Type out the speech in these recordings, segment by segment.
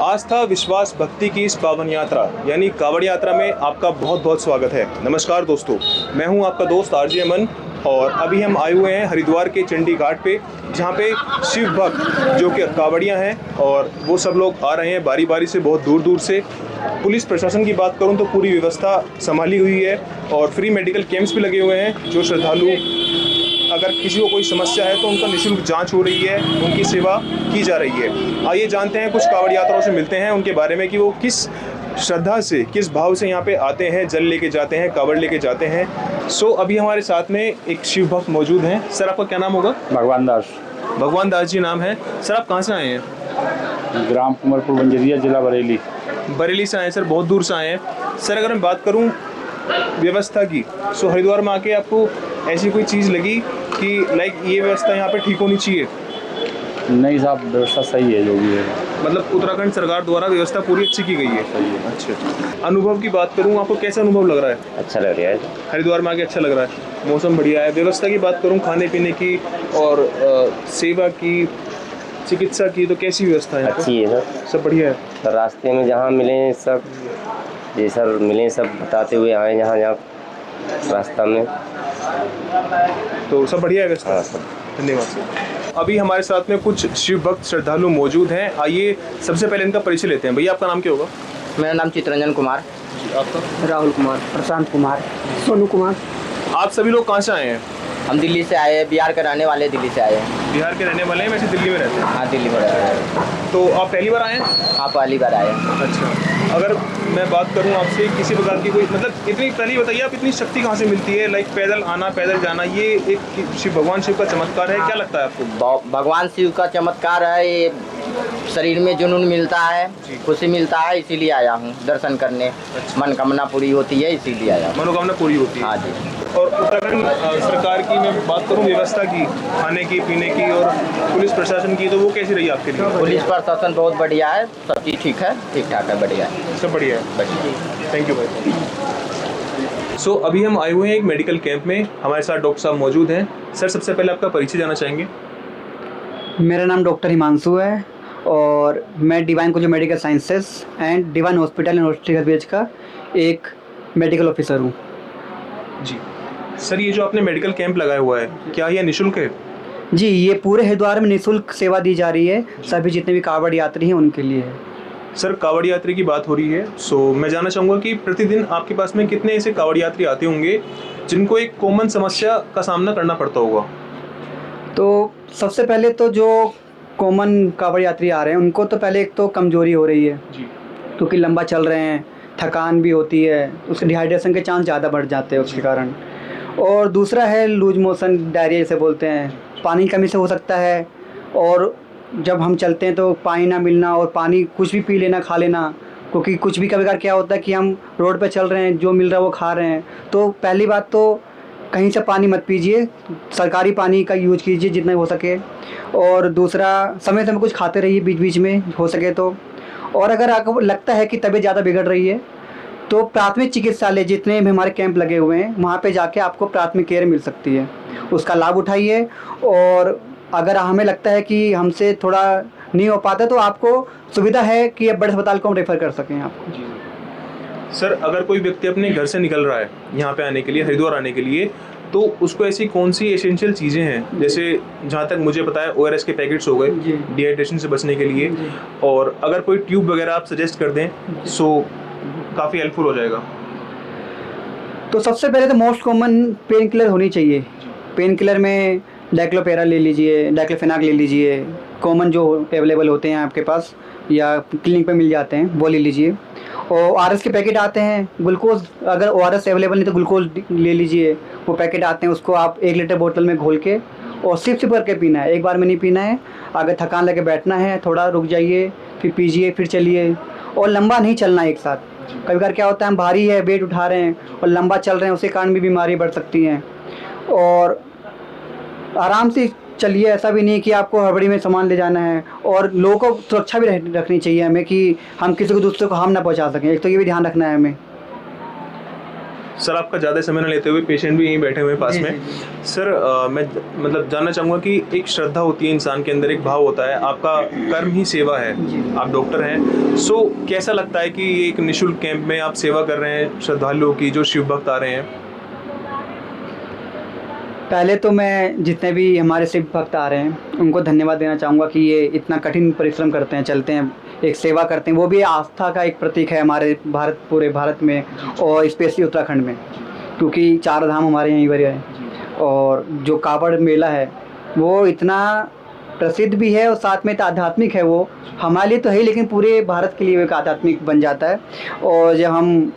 आस्था, विश्वास, भक्ति की इस पावन यात्रा यानी कावड़ यात्रा में आपका बहुत बहुत स्वागत है। नमस्कार दोस्तों, मैं हूं आपका दोस्त आरजे अमन और अभी हम आए हुए हैं हरिद्वार के चंडी घाट पे, जहां पे शिव भक्त जो कि कावड़ियां हैं और वो सब लोग आ रहे हैं बारी बारी से, बहुत दूर दूर से। पुलिस प्रशासन की बात करूं तो पूरी व्यवस्था संभाली हुई है और फ्री मेडिकल कैंप्स भी लगे हुए हैं। जो श्रद्धालु अगर किसी को कोई समस्या है तो उनका निःशुल्क जांच हो रही है, उनकी सेवा की जा रही है। आइए जानते हैं, कुछ कावड़ यात्राओं से मिलते हैं उनके बारे में कि वो किस श्रद्धा से, किस भाव से यहाँ पे आते हैं, जल लेके जाते हैं, कावड़ लेके जाते हैं। सो अभी हमारे साथ में एक शिव भक्त मौजूद हैं। सर, आपका क्या नाम होगा? भगवान दास। भगवान दास जी नाम है। सर, आप कहाँ से आए हैं? ग्राम कुमरपुर बंजरिया, जिला बरेली। बरेली से आए सर, बहुत दूर से आए हैं। सर, अगर मैं बात करूँ व्यवस्था की, सो हरिद्वार में आके आपको ऐसी कोई चीज़ लगी कि लाइक ये व्यवस्था यहाँ पे ठीक होनी चाहिए? नहीं साहब, व्यवस्था सही है जो भी है। मतलब उत्तराखंड सरकार द्वारा व्यवस्था पूरी अच्छी की गई है? सही है। अच्छा। अनुभव की बात करूँ, आपको कैसा अनुभव लग रहा है? अच्छा लग रहा है। हरिद्वार में आके अच्छा लग रहा है, मौसम बढ़िया है। व्यवस्था की बात करूँ, खाने पीने की और सेवा की, चिकित्सा की, तो कैसी व्यवस्था है? अच्छी है सर, सब बढ़िया है। सर रास्ते में जहाँ मिले सब, ये सर मिले सब बताते हुए आए जहाँ जहाँ रास्ता में, तो सब बढ़िया है व्यवस्था? हाँ सर। धन्यवाद सर। अभी हमारे साथ में कुछ शिव भक्त श्रद्धालु मौजूद हैं। आइए सबसे पहले इनका परिचय लेते हैं। भैया, आपका नाम क्या होगा? मेरा नाम चित्रंजन कुमार। आपका? राहुल कुमार। प्रशांत कुमार। सोनू कुमार। आप सभी लोग कहाँ से आए हैं? हम दिल्ली से आए हैं, बिहार के रहने वाले दिल्ली से आए हैं। बिहार के रहने वाले हैं, वैसे दिल्ली में रहते हैं? हाँ, दिल्ली में रहते हैं। तो आप पहली बार आए हैं? हाँ, पहली बार आए हैं। अच्छा। अगर मैं बात करूं आपसे, किसी प्रकार की कोई मतलब इतनी, पहले बताइए आप, इतनी शक्ति कहाँ से मिलती है? लाइक पैदल आना, पैदल जाना, ये एक शिव भगवान शिव का चमत्कार है, क्या लगता है आपको? भगवान शिव का चमत्कार है ये। शरीर में जुनून मिलता है, खुशी मिलता है, इसीलिए आया हूँ दर्शन करने। मनोकामना पूरी होती है, इसीलिए आया हूँ। मनोकामना पूरी होती है? हाँ जी। और उत्तराखंड सरकार की मैं बात करूं, व्यवस्था की, खाने की, पीने की और पुलिस प्रशासन की, तो वो कैसी रही आपके लिए? पुलिस प्रशासन बहुत बढ़िया है, सब चीज़ ठीक है, ठीक ठाक है, बढ़िया है। सब बढ़िया है। बढ़िया। थैंक यू भाई। सो अभी हम आए हुए हैं एक मेडिकल कैंप में, हमारे साथ डॉक्टर साहब मौजूद हैं। सर, सबसे पहले आपका परिचय जानना चाहेंगे? मेरा नाम डॉक्टर हिमांशु है और मैं divine college medical sciences and divine hospital university का एक मेडिकल ऑफिसर हूँ। जी सर, ये जो आपने मेडिकल कैंप लगाया हुआ है, क्या यह निःशुल्क है? जी, ये पूरे हरिद्वार में निःशुल्क सेवा दी जा रही है, सभी जितने भी कावड़ यात्री हैं उनके लिए है। सर, कावड़ यात्री की बात हो रही है, सो मैं जानना चाहूँगा कि प्रतिदिन आपके पास में कितने ऐसे कावड़ यात्री आते होंगे जिनको एक कॉमन समस्या का सामना करना पड़ता होगा? तो सबसे पहले तो जो कॉमन कावड़ यात्री आ रहे हैं उनको तो पहले एक तो कमजोरी हो रही है जी, क्योंकि लंबा चल रहे हैं, थकान भी होती है, उसके डिहाइड्रेशन के चांस ज़्यादा बढ़ जाते हैं उसके कारण। और दूसरा है लूज मोशन, डायरिया जैसे बोलते हैं, पानी की कमी से हो सकता है। और जब हम चलते हैं तो पानी ना मिलना और पानी कुछ भी पी लेना, खा लेना, क्योंकि कुछ भी कभी कभार क्या होता है कि हम रोड पे चल रहे हैं, जो मिल रहा है वो खा रहे हैं। तो पहली बात तो कहीं से पानी मत पीजिए, सरकारी पानी का यूज कीजिए जितना हो सके। और दूसरा, समय समय कुछ खाते रहिए बीच बीच में हो सके तो। और अगर आपको लगता है कि तबीयत ज़्यादा बिगड़ रही है तो प्राथमिक चिकित्सालय जितने भी हमारे कैंप लगे हुए हैं वहाँ पे जाके आपको प्राथमिक केयर मिल सकती है, उसका लाभ उठाइए। और अगर हमें लगता है कि हमसे थोड़ा नहीं हो पाता तो आपको सुविधा है कि बड़े अस्पताल को हम रेफ़र कर सकें आपको। जी सर, अगर कोई व्यक्ति अपने घर से निकल रहा है यहाँ पे आने के लिए, हरिद्वार आने के लिए, तो उसको ऐसी कौन सी एसेंशियल चीज़ें हैं, जैसे जहाँ तक मुझे पता है ORS के पैकेट्स हो गए डिहाइड्रेशन से बचने के लिए, और अगर कोई ट्यूब वगैरह आप सजेस्ट कर दें सो काफ़ी हेल्पफुल हो जाएगा। तो सबसे पहले तो मोस्ट कॉमन पेन किलर होनी चाहिए। पेन किलर में डाइक्लोपेरा ले लीजिए, डाइक्लोफेनाक ले लीजिए, कॉमन जो अवेलेबल होते हैं आपके पास या क्लिनिक पे मिल जाते हैं वो ले लीजिए। और ORS के पैकेट आते हैं, ग्लूकोज, अगर ORS अवेलेबल नहीं तो ग्लूकोज ले लीजिए, वो पैकेट आते हैं, उसको आप 1 लीटर बोतल में घोल के और सिप सिप करके पीना है, एक बार में नहीं पीना है। अगर थकान लगे बैठना है, थोड़ा रुक जाइए, फिर पीजिए, फिर चलिए। और लंबा नहीं चलना एक साथ। कभी बार क्या होता है हम भारी है, वेट उठा रहे हैं और लंबा चल रहे हैं, उसके कारण भी बीमारी बढ़ सकती हैं। और आराम से चलिए, ऐसा भी नहीं कि आपको हड़बड़ी में सामान ले जाना है। और लोगों को सुरक्षा भी रखनी चाहिए हमें कि हम किसी को दूसरे को हार्म ना पहुंचा सकें, एक तो ये भी ध्यान रखना है हमें। सर आपका ज़्यादा समय न लेते हुए, पेशेंट भी यहीं बैठे हुए हैं पास जी, में। जी, जी। सर मैं मतलब जानना चाहूँगा कि एक श्रद्धा होती है इंसान के अंदर, एक भाव होता है, आपका कर्म ही सेवा है, जी। आप डॉक्टर हैं। सो कैसा लगता है कि एक निःशुल्क कैंप में आप सेवा कर रहे हैं श्रद्धालुओं की, जो शिव भक्त आ रहे हैं? पहले तो मैं जितने भी हमारे शिव भक्त आ रहे हैं उनको धन्यवाद देना चाहूँगा कि ये इतना कठिन परिश्रम करते हैं, चलते हैं, एक सेवा करते हैं। वो भी आस्था का एक प्रतीक है हमारे पूरे भारत में और स्पेशली उत्तराखंड में, क्योंकि 4 धाम हमारे यहीं पर है। और जो कावड़ मेला है वो इतना प्रसिद्ध भी है और साथ में आध्यात्मिक है। वो हमारे लिए तो है लेकिन पूरे भारत के लिए एक आध्यात्मिक बन जाता है। और जब हम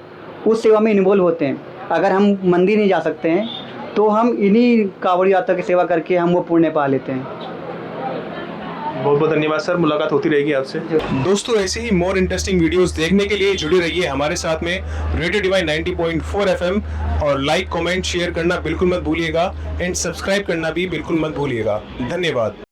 उस सेवा में इन्वॉल्व होते हैं, अगर हम मंदिर नहीं जा सकते हैं तो हम इन्हीं कावड़ यात्रा की सेवा करके हम वो पुण्य पा लेते हैं। बहुत बहुत धन्यवाद सर, मुलाकात होती रहेगी आपसे। दोस्तों ऐसे ही मोर इंटरेस्टिंग वीडियोस देखने के लिए जुड़े रहिए हमारे साथ में रेडियो डिवाइन 90.4 FM, और लाइक कमेंट शेयर करना बिल्कुल मत भूलिएगा एंड सब्सक्राइब करना भी बिल्कुल मत भूलिएगा। धन्यवाद।